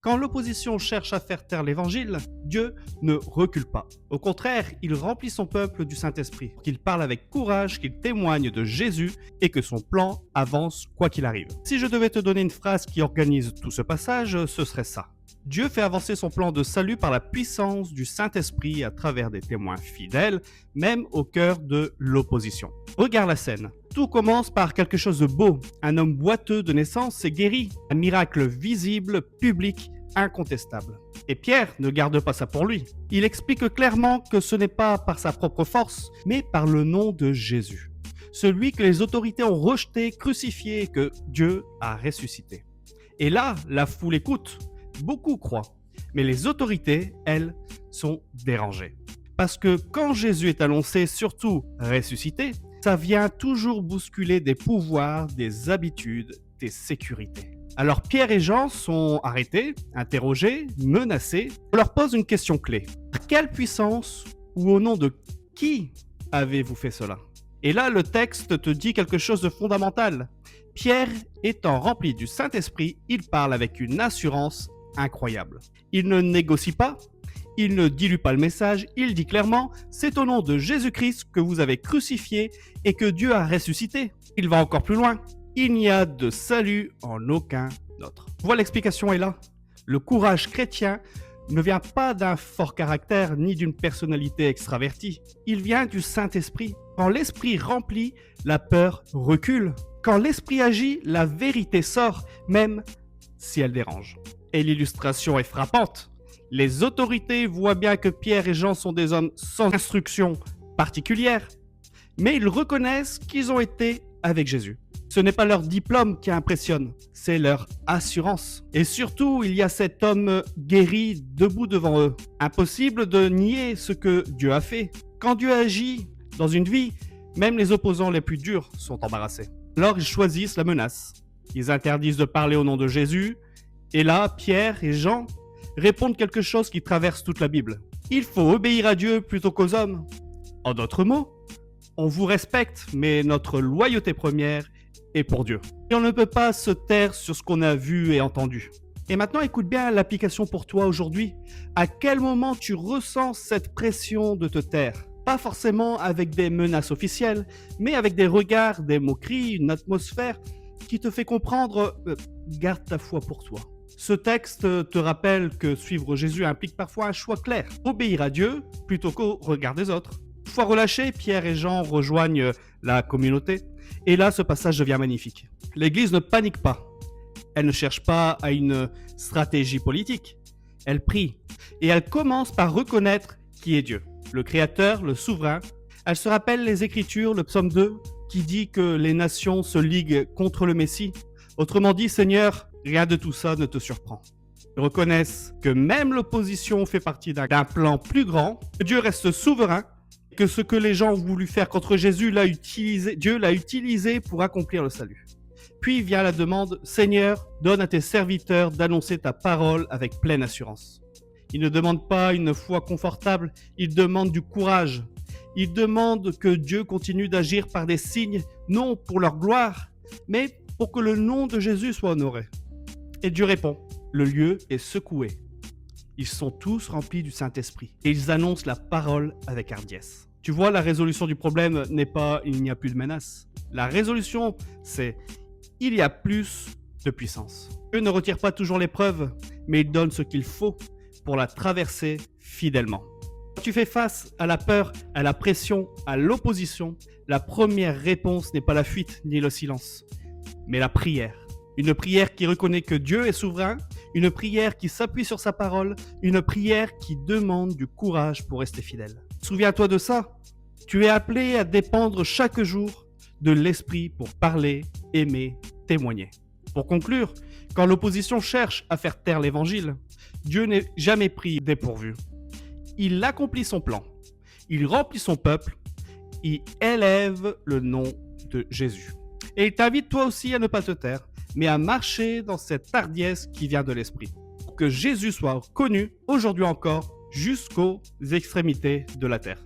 Quand l'opposition cherche à faire taire l'évangile, Dieu ne recule pas. Au contraire, il remplit son peuple du Saint-Esprit, qu'il parle avec courage, qu'il témoigne de Jésus et que son plan avance quoi qu'il arrive. Si je devais te donner une phrase qui organise tout ce passage, ce serait ça. Dieu fait avancer son plan de salut par la puissance du Saint-Esprit à travers des témoins fidèles, même au cœur de l'opposition. Regarde la scène. Tout commence par quelque chose de beau. Un homme boiteux de naissance est guéri. Un miracle visible, public, incontestable. Et Pierre ne garde pas ça pour lui. Il explique clairement que ce n'est pas par sa propre force, mais par le nom de Jésus. Celui que les autorités ont rejeté, crucifié et que Dieu a ressuscité. Et là, la foule écoute. Beaucoup croient. Mais les autorités, elles, sont dérangées. Parce que quand Jésus est annoncé, surtout ressuscité, ça vient toujours bousculer des pouvoirs, des habitudes, des sécurités. Alors Pierre et Jean sont arrêtés, interrogés, menacés. On leur pose une question clé. Par quelle puissance ou au nom de qui avez-vous fait cela? Et là, le texte te dit quelque chose de fondamental. Pierre étant rempli du Saint-Esprit, il parle avec une assurance incroyable. Il ne négocie pas, il ne dilue pas le message, il dit clairement « C'est au nom de Jésus-Christ que vous avez crucifié et que Dieu a ressuscité ». Il va encore plus loin. Il n'y a de salut en aucun autre. Voilà, l'explication est là. Le courage chrétien ne vient pas d'un fort caractère ni d'une personnalité extravertie. Il vient du Saint-Esprit. Quand l'Esprit remplit, la peur recule. Quand l'Esprit agit, la vérité sort, même si elle dérange. Et l'illustration est frappante. Les autorités voient bien que Pierre et Jean sont des hommes sans instruction particulière, mais ils reconnaissent qu'ils ont été avec Jésus. Ce n'est pas leur diplôme qui impressionne, c'est leur assurance. Et surtout, il y a cet homme guéri debout devant eux. Impossible de nier ce que Dieu a fait. Quand Dieu agit dans une vie, même les opposants les plus durs sont embarrassés. Alors ils choisissent la menace. Ils interdisent de parler au nom de Jésus. Et là, Pierre et Jean répondent quelque chose qui traverse toute la Bible. Il faut obéir à Dieu plutôt qu'aux hommes. En d'autres mots, on vous respecte, mais notre loyauté première est pour Dieu. Et on ne peut pas se taire sur ce qu'on a vu et entendu. Et maintenant, écoute bien l'application pour toi aujourd'hui. À quel moment tu ressens cette pression de te taire? Pas forcément avec des menaces officielles, mais avec des regards, des moqueries, une atmosphère qui te fait comprendre garde ta foi pour toi. Ce texte te rappelle que suivre Jésus implique parfois un choix clair. Obéir à Dieu plutôt qu'au regard des autres. Une fois relâchés, Pierre et Jean rejoignent la communauté. Et là, ce passage devient magnifique. L'Église ne panique pas. Elle ne cherche pas à une stratégie politique. Elle prie. Et elle commence par reconnaître qui est Dieu. Le Créateur, le Souverain. Elle se rappelle les Écritures, le psaume 2, qui dit que les nations se liguent contre le Messie. Autrement dit, Seigneur, rien de tout ça ne te surprend. Ils reconnaissent que même l'opposition fait partie d'un plan plus grand, que Dieu reste souverain, que ce que les gens ont voulu faire contre Jésus, Dieu l'a utilisé pour accomplir le salut. Puis vient la demande, Seigneur, donne à tes serviteurs d'annoncer ta parole avec pleine assurance. Ils ne demandent pas une foi confortable, ils demandent du courage. Ils demandent que Dieu continue d'agir par des signes, non pour leur gloire, mais pour que le nom de Jésus soit honoré. Et Dieu répond, le lieu est secoué. Ils sont tous remplis du Saint-Esprit et ils annoncent la parole avec hardiesse. Tu vois, la résolution du problème n'est pas il n'y a plus de menace. La résolution, c'est il y a plus de puissance. Dieu ne retire pas toujours l'épreuve, mais il donne ce qu'il faut pour la traverser fidèlement. Quand tu fais face à la peur, à la pression, à l'opposition, la première réponse n'est pas la fuite ni le silence, mais la prière. Une prière qui reconnaît que Dieu est souverain, une prière qui s'appuie sur sa parole, une prière qui demande du courage pour rester fidèle. Souviens-toi de ça. Tu es appelé à dépendre chaque jour de l'Esprit pour parler, aimer, témoigner. Pour conclure, quand l'opposition cherche à faire taire l'Évangile, Dieu n'est jamais pris dépourvu. Il accomplit son plan, il remplit son peuple, il élève le nom de Jésus. Et il t'invite toi aussi à ne pas te taire, mais à marcher dans cette hardiesse qui vient de l'Esprit. Pour que Jésus soit connu aujourd'hui encore jusqu'aux extrémités de la terre.